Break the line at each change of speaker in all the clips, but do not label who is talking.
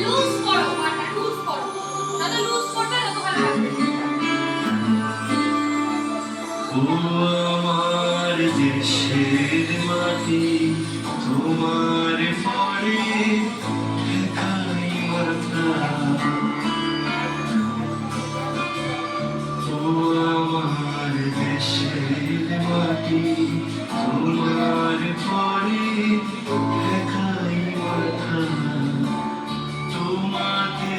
Loose করো, পাটা loose করো। যত লুজ করবে তত ভালো লাগবে।
ও আমার দেশের মাটি, তোমার পরে একাই মাথা। ও আমার দেশের মাটি, তোমার পরে একাই মাথা। তোমাকে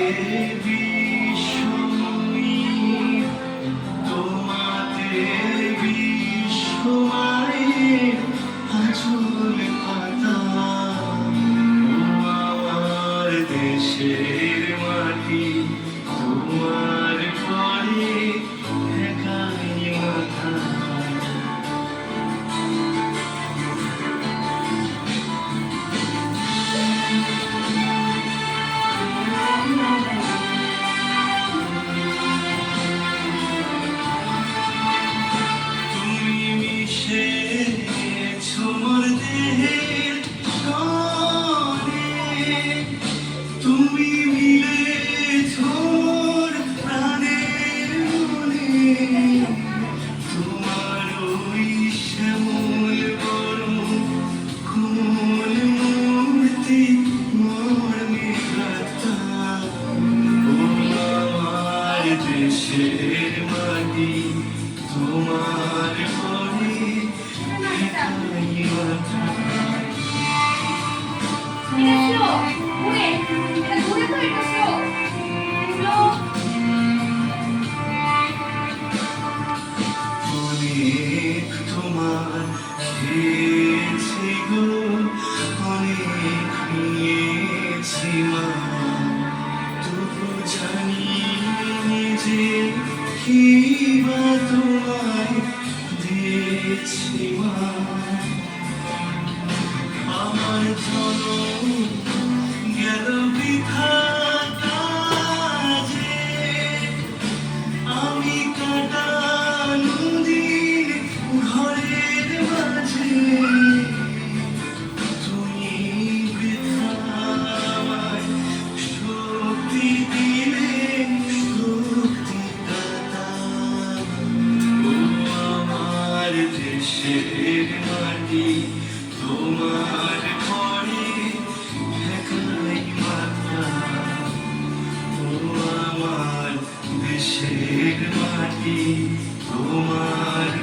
বিশ্বময়ী, তোমাকে বিশ্বমায়ের আঁচল পাতা। ও আমার দেশের মাটি, তোমার পরে একাই মাথা। তুমি মিশেছো মোর দেহের সনে, তুমি মিলেছো মোর প্রাণের মনে। তোমার ওই শ্যামল বরণ কোমল মূর্তি মোর নিরাতা। ও আমার দেশের মাটি, তোমার পরে একাই মাথা।
এটা স্লো, ঘুরে। এটা ঘুরে তো এটা স্লো। স্লো।
অনেক তোমার খেয়েছি গো, অনেক নিয়েছি মা। তবু জানি যে কি বা তোমায় দিয়েছি মা। আমার জনম গেল বৃথা কাজে, আমি কাটানো দিন ঘরের মাঝে। তুমি বৃথা আমায় শক্তি দিলে, শক্তি দাতা। ও আমার দেশের মাটি, তোমার পরে একাই মাথা। ও আমার দেশের মাটি, তোমার